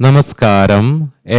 നമസ്കാരം,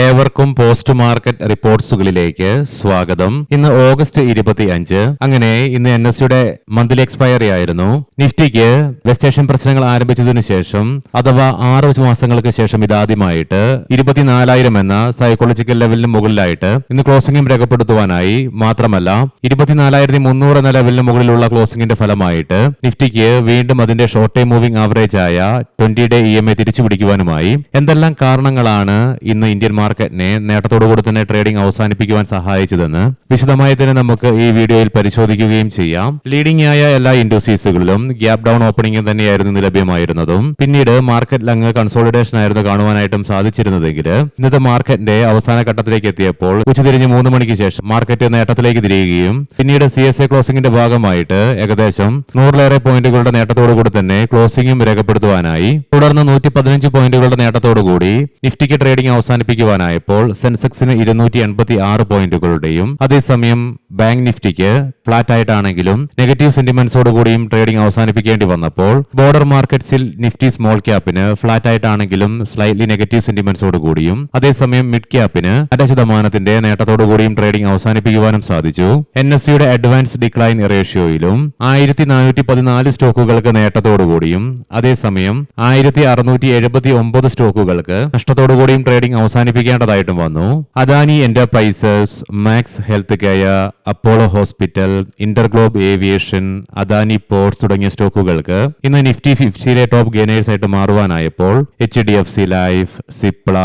ഏവർക്കും post market റിപ്പോർട്ട്സുകളിലേക്ക് സ്വാഗതം. ഇന്ന് ഓഗസ്റ്റ് 25. അങ്ങനെ ഇന്ന് NSEയുടെ മന്ത്ലി എക്സ്പയറി ആയിരുന്നു. നിഫ്റ്റിക്ക് വെസ്റ്റേഷൻ പ്രശ്നങ്ങൾ ആരംഭിച്ചതിന് ശേഷം അഥവാ 6 മാസങ്ങൾക്ക് ശേഷം ഇതാദ്യമായിട്ട് 24,000 എന്ന സൈക്കോളജിക്കൽ ലെവലിന് മുകളിലായിട്ട് ഇന്ന് ക്ലോസിംഗും രേഖപ്പെടുത്തുവാനായി. മാത്രമല്ല 24,300 എന്ന ലെവലിന് മുകളിലുള്ള ക്ലോസിംഗിന്റെ ഫലമായിട്ട് നിഫ്റ്റിക്ക് വീണ്ടും അതിന്റെ ഷോർട്ട് ടൈം മൂവിംഗ് ആവറേജ് ആയ 20-day EMA തിരിച്ചു പിടിക്കുവാനുമായി. എന്തെല്ലാം കാരണങ്ങളാണ് ഇന്ന് ഇന്ത്യൻ മാർക്കറ്റിനെ നേട്ടത്തോടുകൂടി തന്നെ ട്രേഡിംഗ് അവസാനിപ്പിക്കുവാൻ സഹായിച്ചതെന്ന് വിശദമായി തന്നെ നമുക്ക് ഈ വീഡിയോയിൽ പരിശോധിക്കുകയും ചെയ്യാം. ലീഡിംഗ് ആയ എല്ലാ ഇൻഡസ്ട്രീസുകളിലും ഗ്യാപ് ഡൗൺ ഓപ്പണിംഗ് തന്നെയായിരുന്നു ലഭ്യമായിരുന്നതും പിന്നീട് മാർക്കറ്റിൽ അങ്ങ് കൺസോളിഡേഷൻ ആയിരുന്നു കാണുവാനായിട്ടും സാധിച്ചിരുന്നതെങ്കിൽ ഇന്നത്തെ മാർക്കറ്റിന്റെ അവസാന ഘട്ടത്തിലേക്ക് എത്തിയപ്പോൾ ഉച്ചതിരിഞ്ഞ് 3 മണിക്ക് ശേഷം മാർക്കറ്റ് നേട്ടത്തിലേക്ക് തിരിയുകയും പിന്നീട് CSA ക്ലോസിംഗിന്റെ ഭാഗമായിട്ട് ഏകദേശം 100-ലേറെ പോയിന്റുകളുടെ നേട്ടത്തോടുകൂടി തന്നെ ക്ലോസിംഗും രേഖപ്പെടുത്തുവാനായി. തുടർന്ന് 115 പോയിന്റുകളുടെ നേട്ടത്തോടുകൂടി നിഫ്റ്റിക്ക് ട്രേഡിംഗ് അവസാനിപ്പിക്കുവാനായപ്പോൾ സെൻസെക്സിന് 286 പോയിന്റുകളുടെയും അതേസമയം ബാങ്ക് നിഫ്റ്റിക്ക് ഫ്ലാറ്റ് ആയിട്ടാണെങ്കിലും നെഗറ്റീവ് സെന്റിമെന്റ്സോടുകൂടിയും ട്രേഡിംഗ് അവസാനിപ്പിക്കേണ്ടി വന്നപ്പോൾ ബോർഡർ മാർക്കറ്റ്സിൽ നിഫ്റ്റി സ്മോൾ ക്യാപ്പിന് ഫ്ലാറ്റ് ആയിട്ടാണെങ്കിലും സ്ലൈറ്റ്ലി നെഗറ്റീവ് സെന്റിമെന്റ്സോടുകൂടിയും അതേസമയം മിഡ് ക്യാപ്പിന് 1% നേട്ടത്തോടുകൂടിയും ട്രേഡിംഗ് അവസാനിപ്പിക്കുവാനും സാധിച്ചു. NSEയുടെ അഡ്വാൻസ് ഡിക്ലൈൻ റേഷ്യോയിലും 1414 സ്റ്റോക്കുകൾക്ക് നേട്ടത്തോടുകൂടിയും അതേസമയം 1679 സ്റ്റോക്കുകൾക്ക് നഷ്ടത്തോടുകൂടിയും ട്രേഡിംഗ് അവസാനിപ്പിക്കേണ്ടതായിട്ടും വന്നു. Adani Enterprises, Max Health Care, Apollo Hospital, InterGlobe Aviation, Adani Ports തുടങ്ങിയ സ്റ്റോക്കുകൾക്ക് ഇന്ന് നിഫ്റ്റി 50-ലെ ടോപ്പ് ഗെയിനേഴ്സ് ആയിട്ട് മാറുവാനായപ്പോൾ HDFC life, Cipla,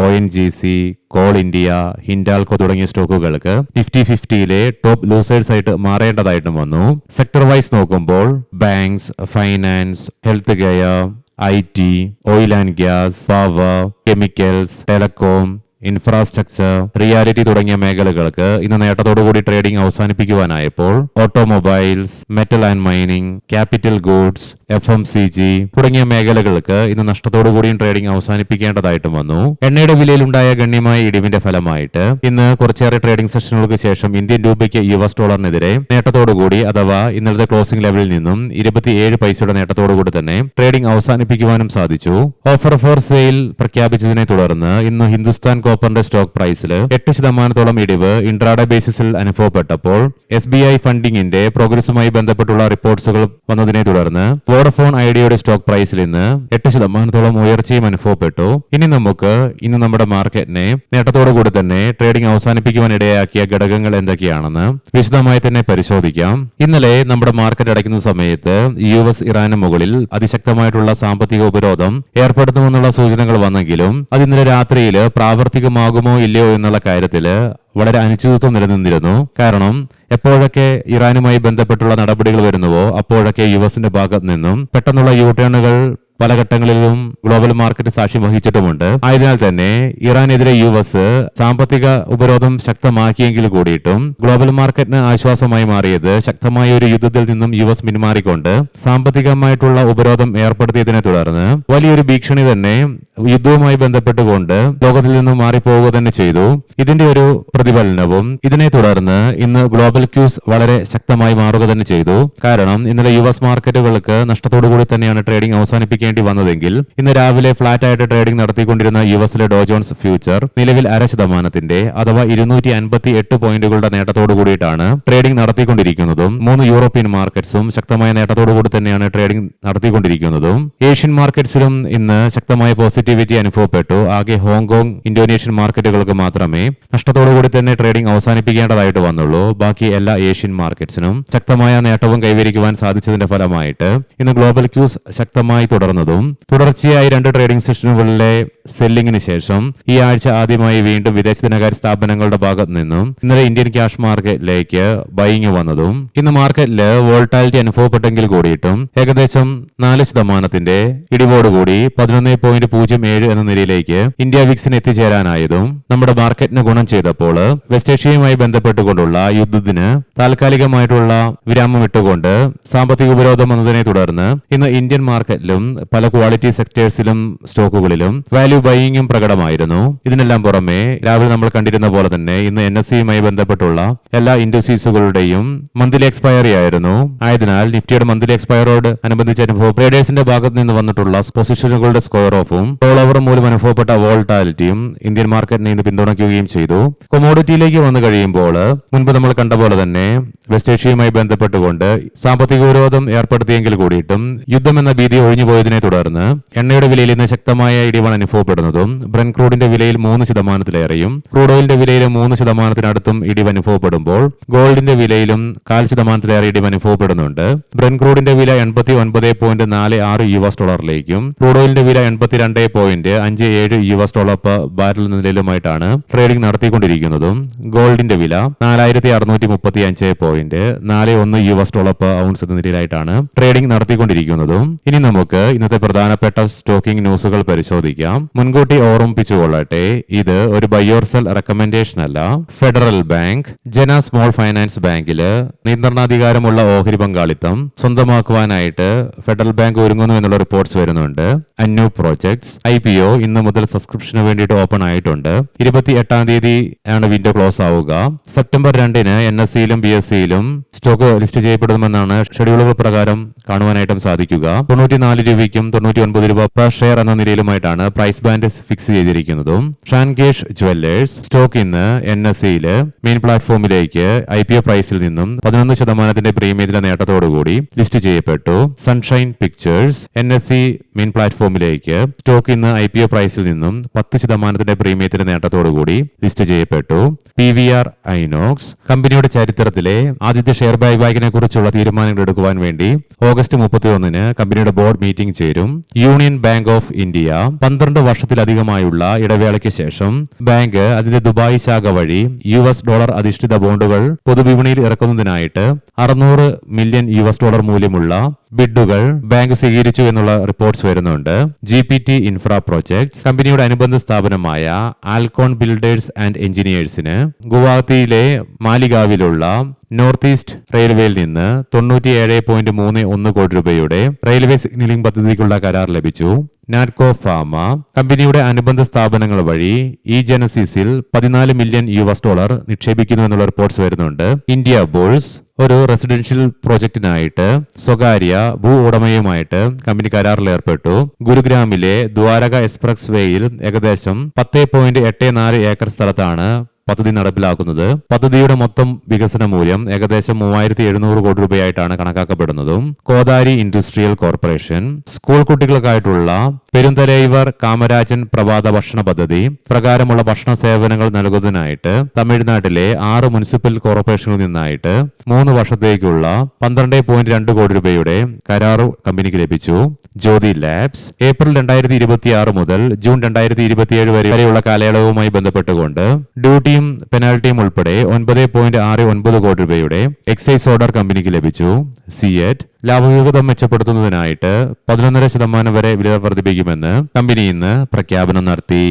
ONGC, Coal India, Hindalco തുടങ്ങിയ സ്റ്റോക്കുകൾക്ക് നിഫ്റ്റി 50-ലെ ടോപ്പ് ലൂസേഴ്സ് ആയിട്ട് മാറേണ്ടതായിട്ടും വന്നു. സെക്ടർ വൈസ് നോക്കുമ്പോൾ banks, finance, health care, IT, oil and gas, power, chemicals, telecom, infrastructure, reality തുടങ്ങിയ മേഖലകൾക്ക് ഇന്ന് നേട്ടത്തോടുകൂടി ട്രേഡിംഗ് അവസാനിപ്പിക്കുവാനായപ്പോൾ automobiles, metal and mining, capital goods, FMCG തുടങ്ങിയ മേഖലകൾക്ക് ഇന്ന് നഷ്ടത്തോടുകൂടിയും ട്രേഡിംഗ് അവസാനിപ്പിക്കേണ്ടതായിട്ടും വന്നു. എണ്ണയുടെ വിലയിലുണ്ടായ ഗണ്യമായ ഇടിവിന്റെ ഫലമായിട്ട് ഇന്ന് കുറച്ചേറെ ട്രേഡിംഗ് സെഷനുകൾക്ക് ശേഷം ഇന്ത്യൻ രൂപയ്ക്ക് US ഡോളറിനെതിരെ നേട്ടത്തോടുകൂടി അഥവാ ഇന്നലത്തെ ക്ലോസിംഗ് ലെവലിൽ നിന്നും 27 പൈസയുടെ നേട്ടത്തോടുകൂടി തന്നെ ട്രേഡിംഗ് അവസാനിപ്പിക്കുവാനും സാധിച്ചു. ഓഫർ ഫോർ സെയിൽ പ്രഖ്യാപിച്ചതിനെ തുടർന്ന് ഇന്ന് ഹിന്ദുസ്ഥാൻ കോപ്പറിന്റെ സ്റ്റോക്ക് പ്രൈസിൽ 8% ഇടിവ് ഇൻട്രാഡേ ബേസിസിൽ അനുഭവപ്പെട്ടപ്പോൾ SBI ഫണ്ടിങ്ങിന്റെ പ്രോഗ്രസുമായി ബന്ധപ്പെട്ടുള്ള റിപ്പോർട്ട്സുകൾ വന്നതിനെ തുടർന്ന് വോഡഫോൺ ഐഡിയയുടെ സ്റ്റോക്ക് പ്രൈസിൽ ഇന്ന് 8% ഉയർച്ചയും അനുഭവപ്പെട്ടു. ഇനി നമുക്ക് ഇന്ന് നമ്മുടെ മാർക്കറ്റിനെ നേട്ടത്തോടുകൂടി തന്നെ ട്രേഡിംഗ് അവസാനിപ്പിക്കുവാൻ ഇടയാക്കിയ ഘടകങ്ങൾ എന്തൊക്കെയാണെന്ന് വിശദമായി തന്നെ പരിശോധിക്കാം. ഇന്നലെ നമ്മുടെ മാർക്കറ്റ് അടയ്ക്കുന്ന സമയത്ത് US ഇറാന് മുകളിൽ അതിശക്തമായിട്ടുള്ള സാമ്പത്തിക ഉപരോധം ഏർപ്പെടുത്തുമെന്നുള്ള സൂചനകൾ വന്നെങ്കിലും അത് ഇന്നലെ രാത്രിയിൽ പ്രാവർത്തികമാകുമോ ഇല്ലയോ എന്നുള്ള കാര്യത്തില് വളരെ അനിശ്ചിതത്വം നിലനിന്നിരുന്നു. കാരണം എപ്പോഴൊക്കെ ഇറാനുമായി ബന്ധപ്പെട്ടുള്ള നടപടികൾ വരുന്നുവോ അപ്പോഴൊക്കെ USന്റെ ഭാഗത്ത് നിന്നും പെട്ടെന്നുള്ള യൂടേണുകൾ പല ഘട്ടങ്ങളിലും ഗ്ലോബൽ മാർക്കറ്റ് സാക്ഷ്യം വഹിച്ചിട്ടുമുണ്ട്. ആയതിനാൽ തന്നെ ഇറാനെതിരെ US സാമ്പത്തിക ഉപരോധം ശക്തമാക്കിയെങ്കിൽ കൂടിയിട്ടും ഗ്ലോബൽ മാർക്കറ്റിന് ആശ്വാസമായി മാറിയത് ശക്തമായ ഒരു യുദ്ധത്തിൽ നിന്നും US പിന്മാറിക്കൊണ്ട് സാമ്പത്തികമായിട്ടുള്ള ഉപരോധം ഏർപ്പെടുത്തിയതിനെ തുടർന്ന് വലിയൊരു ഭീഷണി തന്നെ യുദ്ധവുമായി ബന്ധപ്പെട്ടുകൊണ്ട് ലോകത്തിൽ നിന്നും മാറിപ്പോവുക തന്നെ ചെയ്തു. ഇതിന്റെ ഒരു പ്രതിഫലനവും ഇതിനെ തുടർന്ന് ഇന്ന് ഗ്ലോബൽ ക്യൂസ് വളരെ ശക്തമായി മാറുക തന്നെ ചെയ്തു. കാരണം ഇന്നലെ US മാർക്കറ്റുകൾക്ക് നഷ്ടത്തോടുകൂടി തന്നെയാണ് ട്രേഡിംഗ് അവസാനിപ്പിക്കേണ്ടത് വന്നതെങ്കിൽ ഇന്ന് രാവിലെ ഫ്ലാറ്റ് ആയിട്ട് ട്രേഡിംഗ് നടത്തിക്കൊണ്ടിരുന്ന യുഎസിലെ ഡോ ജോൺസ് ഫ്യൂച്ചർ നിലവിൽ 0.5% അഥവാ 258 പോയിന്റുകളുടെ നേട്ടത്തോടു കൂടിയിട്ടാണ് ട്രേഡിംഗ് നടത്തിക്കൊണ്ടിരിക്കുന്നതും 3 യൂറോപ്യൻ മാർക്കറ്റ്സും ശക്തമായ നേട്ടത്തോടുകൂടി തന്നെയാണ് ട്രേഡിംഗ് നടത്തിക്കൊണ്ടിരിക്കുന്നതും. ഏഷ്യൻ മാർക്കറ്റ്സിലും ഇന്ന് ശക്തമായ പോസിറ്റിവിറ്റി അനുഭവപ്പെട്ടു. ആകെ ഹോങ്കോങ്, ഇന്തോനേഷ്യൻ മാർക്കറ്റുകൾക്ക് മാത്രമേ നഷ്ടത്തോടുകൂടി തന്നെ ട്രേഡിംഗ് അവസാനിപ്പിക്കേണ്ടതായിട്ട് വന്നുള്ളൂ. ബാക്കി എല്ലാ ഏഷ്യൻ മാർക്കറ്റ്സിനും ശക്തമായ നേട്ടവും കൈവരിക്കുവാൻ സാധിച്ചതിന്റെ ഫലമായിട്ട് ഇന്ന് ഗ്ലോബൽ ക്യൂസ് ശക്തമായി തുടർന്നതും തുടർച്ചയായി 2 ട്രേഡിംഗ് സെഷനുകളിലെ സെല്ലിംഗിന് ശേഷം ഈ ആഴ്ച ആദ്യമായി വീണ്ടും വിദേശ ധനകാര്യ സ്ഥാപനങ്ങളുടെ ഭാഗത്ത് നിന്നും ഇന്നലെ ഇന്ത്യൻ ക്യാഷ് മാർക്കറ്റിലേക്ക് ബൈയിങ് വന്നതും ഇന്ന് മാർക്കറ്റില് വോൾട്ടാലിറ്റി അനുഭവപ്പെട്ടെങ്കിൽ കൂടിയിട്ടും ഏകദേശം 4% ഇടിവോടുകൂടി 11.07 എന്ന നിലയിലേക്ക് ഇന്ത്യ വിക്സിന് എത്തിച്ചേരാനായതും നമ്മുടെ മാർക്കറ്റിന് ഗുണം ചെയ്തപ്പോൾ വെസ്റ്റ് ഏഷ്യയുമായി ബന്ധപ്പെട്ടുകൊണ്ടുള്ള യുദ്ധത്തിന് താൽക്കാലികമായിട്ടുള്ള വിരാമം ഇട്ടുകൊണ്ട് സാമ്പത്തിക ഉപരോധം വന്നതിനെ തുടർന്ന് ഇന്ന് ഇന്ത്യൻ മാർക്കറ്റിലും പല ക്വാളിറ്റി സെക്ടേഴ്സിലും സ്റ്റോക്കുകളിലും വാല്യൂ ബൈയിങ്ങും പ്രകടമായിരുന്നു. ഇതിനെല്ലാം പുറമെ രാവിലെ നമ്മൾ കണ്ടിരുന്ന പോലെ തന്നെ ഇന്ന് NSEയുമായി ബന്ധപ്പെട്ടുള്ള എല്ലാ ഇൻഡസ്ട്രീസുകളുടെയും മന്ത്ലി എക്സ്പയറി ആയിരുന്നു. ആയതിനാൽ നിഫ്റ്റിയുടെ മന്ത്ലി എക്സ്പയറോട് അനുബന്ധിച്ച് ട്രേഡേഴ്സിന്റെ ഭാഗത്ത് നിന്ന് വന്നിട്ടുള്ള പൊസിഷനുകളുടെ സ്ക്വയർ ഓഫും റോൾ ഓവർ മൂലം അനുഭവപ്പെട്ട വോൾട്ടാലിറ്റിയും ഇന്ത്യൻ മാർക്കറ്റിനെ ഇന്ന് പിന്തുണയ്ക്കുകയും ചെയ്തു. കൊമോഡിറ്റിയിലേക്ക് വന്നു കഴിയുമ്പോൾ മുൻപ് നമ്മൾ കണ്ട പോലെ തന്നെ വെസ്റ്റ് ഏഷ്യയുമായി ബന്ധപ്പെട്ടുകൊണ്ട് സാമ്പത്തിക വിരോധം ഏർപ്പെടുത്തിയെങ്കിൽ കൂടിയിട്ടും യുദ്ധം എന്ന ഭീതി ഒഴിഞ്ഞുപോയതിനെ തുടർന്ന് എണ്ണയുടെ വിലയിൽ ഇന്ന് ശക്തമായ ഇടിവാണ് അനുഭവപ്പെടുന്നതും. ബ്രന്റ് ക്രൂഡിന്റെ വിലയിൽ 3%-ലേറെയും ക്രൂഡ് ഓയിലിന്റെ വിലയിൽ 3%-അടുത്തും ഇടിവ് അനുഭവപ്പെടുമ്പോൾ ഗോൾഡിന്റെ വിലയിലും 0.5%-ലേറെ ഇടിവ് അനുഭവപ്പെടുന്നുണ്ട്. ബ്രന്റ് ക്രൂഡിന്റെ വില $89.46 ക്രൂഡ് ഓയിലിന്റെ വില $82.57 per ബാരൽ എന്ന നിലയിലുമായിട്ടാണ് ട്രേഡിംഗ് നടത്തിക്കൊണ്ടിരിക്കുന്നതും. ഗോൾഡിന്റെ വില $4635.41 per ഔൺസ് എന്ന നിലയിലായിട്ടാണ് ട്രേഡിംഗ് നടത്തിക്കൊണ്ടിരിക്കുന്നതും. ഇനി നമുക്ക് ഇന്നത്തെ പ്രധാനപ്പെട്ട സ്റ്റോക്കിംഗ് ന്യൂസുകൾ പരിശോധിക്കാം. മുൻകൂട്ടി ഓർമ്മിപ്പിച്ചുകൊള്ളട്ടെ, ഇത് ഒരു ബൈ ഓർ സെൽ റെക്കമെൻഡേഷൻ അല്ല. ഫെഡറൽ ബാങ്ക് ജന സ്മോൾ ഫൈനാൻസ് ബാങ്കില് നിയന്ത്രണാധികാരമുള്ള ഓഹരി പങ്കാളിത്തം സ്വന്തമാക്കുവാനായിട്ട് ഫെഡറൽ ബാങ്ക് ഒരുങ്ങുന്നു എന്നുള്ള റിപ്പോർട്ട്സ് വരുന്നുണ്ട്. അന്യൂ പ്രോജക്ട്സ് IPO ഇന്ന് മുതൽ സബ്സ്ക്രിപ്ഷന് വേണ്ടിയിട്ട് ഓപ്പൺ ആയിട്ടുണ്ട്. 28-ാം തീയതി ആണ് വിൻഡോ ക്ലോസ് ആവുക. സെപ്റ്റംബർ 2-ന് NSEയിലും BSEയിലും സ്റ്റോക്ക് ലിസ്റ്റ് ചെയ്യപ്പെടുമെന്നാണ് ഷെഡ്യൂളുകൾ പ്രകാരം കാണുവാനായിട്ടും സാധിക്കുക. 94 രൂപയ്ക്കും 99 രൂപ പെർ ഷെയർ എന്ന നിലയിലുമായിട്ടാണ് പ്രൈസ് ബാൻഡ് ഫിക്സ് ചെയ്തിരിക്കുന്നതും. ഷാൻകേഷ് ജുവല്ലേഴ്സ് സ്റ്റോക്ക് ഇന്ന് NSEയില് മെയിൻ പ്ലാറ്റ്ഫോമിലേക്ക് IPO പ്രൈസിൽ നിന്നും 11% പ്രീമിയത്തിലെ നേട്ടത്തോടുകൂടി ലിസ്റ്റ് ചെയ്യപ്പെട്ടു. സൺഷൈൻ പിക്ചേഴ്സ് NSE മെയിൻ പ്ലാറ്റ്ഫോമിലേക്ക് സ്റ്റോക്ക് ഇന്ന് IPO പ്രൈസിൽ നിന്നും 10% പ്രീമിയത്തിന്റെ നേട്ടത്തോടുകൂടി ലിസ്റ്റ് ചെയ്യപ്പെട്ടു. PVR ഐനോക്സ് കമ്പനിയുടെ ചരിത്രത്തിലെ ആദ്യത്തെ ഷെയർ ബൈബാക്കിനെ കുറിച്ചുള്ള തീരുമാനങ്ങൾ എടുക്കുവാൻ വേണ്ടി ഓഗസ്റ്റ് 31-ന് കമ്പനിയുടെ ബോർഡ് മീറ്റിംഗ് ചേരും. യൂണിയൻ ബാങ്ക് ഓഫ് ഇന്ത്യ 12 വർഷത്തിലധികമായുള്ള ഇടവേളയ്ക്ക് ശേഷം ബാങ്ക് അതിന്റെ ദുബായ് ശാഖ വഴി $ഡോളർ അധിഷ്ഠിത ബോണ്ടുകൾ പൊതുവിപണിയിൽ ഇറക്കുന്നതിനായിട്ട് $600 മില്യൺ മൂല്യമുള്ള ബിഡുകൾ ബാങ്ക് സ്വീകരിച്ചു എന്നുള്ള റിപ്പോർട്ട്സ് വരുന്നുണ്ട്. GPT ഇൻഫ്രാ പ്രോജക്ട്സ് കമ്പനിയുടെ അനുബന്ധ സ്ഥാപനമായ ആൽക്കോൺ ബിൽഡേഴ്സ് ആൻഡ് എഞ്ചിനീയേഴ്സിന് ഗുവാഹത്തിയിലെ മാലിഗാവിലുള്ള നോർത്ത് ഈസ്റ്റ് റെയിൽവേയിൽ നിന്ന് 97.31 കോടി രൂപയുടെ റെയിൽവേ സിഗ്നലിംഗ് പദ്ധതിക്കുള്ള കരാർ ലഭിച്ചു. നാറ്റ്കോ ഫാർമ കമ്പനിയുടെ അനുബന്ധ സ്ഥാപനങ്ങൾ വഴി ജനസിസിൽ $14 മില്യൺ നിക്ഷേപിക്കുന്നു എന്നുള്ള റിപ്പോർട്ട്സ് വരുന്നുണ്ട്. ഇന്ത്യ ബുൾസ് ഒരു റെസിഡൻഷ്യൽ പ്രോജക്റ്റിനായിട്ട് സ്വകാര്യ ഭൂ ഉടമയുമായിട്ട് കമ്പനി കരാറിൽ ഏർപ്പെട്ടു. ഗുരുഗ്രാമിലെ ദ്വാരക എക്സ്പ്രസ് വേയിൽ ഏകദേശം 10.84 ഏക്കർ സ്ഥലത്താണ് പദ്ധതി നടപ്പിലാക്കുന്നത്. പദ്ധതിയുടെ മൊത്തം വികസന മൂല്യം ഏകദേശം 3700 കോടി രൂപയായിട്ടാണ് കണക്കാക്കപ്പെടുന്നതും. കോദാരി ഇൻഡസ്ട്രിയൽ കോർപ്പറേഷൻ സ്കൂൾ കുട്ടികൾക്കായിട്ടുള്ള പെരുന്തലൈവർ കാമരാജൻ പ്രഭാത ഭക്ഷണ പദ്ധതി പ്രകാരമുള്ള ഭക്ഷണ സേവനങ്ങൾ നൽകുന്നതിനായിട്ട് തമിഴ്നാട്ടിലെ 6 മുനിസിപ്പൽ കോർപ്പറേഷനുകളിൽ നിന്നായിട്ട് 3 വർഷത്തേക്കുള്ള 12.2 കോടി രൂപയുടെ കരാർ കമ്പനിക്ക് ലഭിച്ചു. ജ്യോതി ലാബ്സ് ഏപ്രിൽ 2026 മുതൽ ജൂൺ 2027 വരെയുള്ള കാലയളവുമായി ബന്ധപ്പെട്ടുകൊണ്ട് ഡ്യൂട്ടിയും പെനാൽറ്റിയും ഉൾപ്പെടെ 9.69 കോടി രൂപയുടെ എക്സൈസ് ഓർഡർ കമ്പനിക്ക് ലഭിച്ചു. സിയറ്റ് ലാഭവിഹിതം മെച്ചപ്പെടുത്തുന്നതിനായിട്ട് 11.5% വരെ വില വർദ്ധിപ്പിക്കുമെന്ന് കമ്പനി ഇന്ന് പ്രഖ്യാപനം നടത്തി.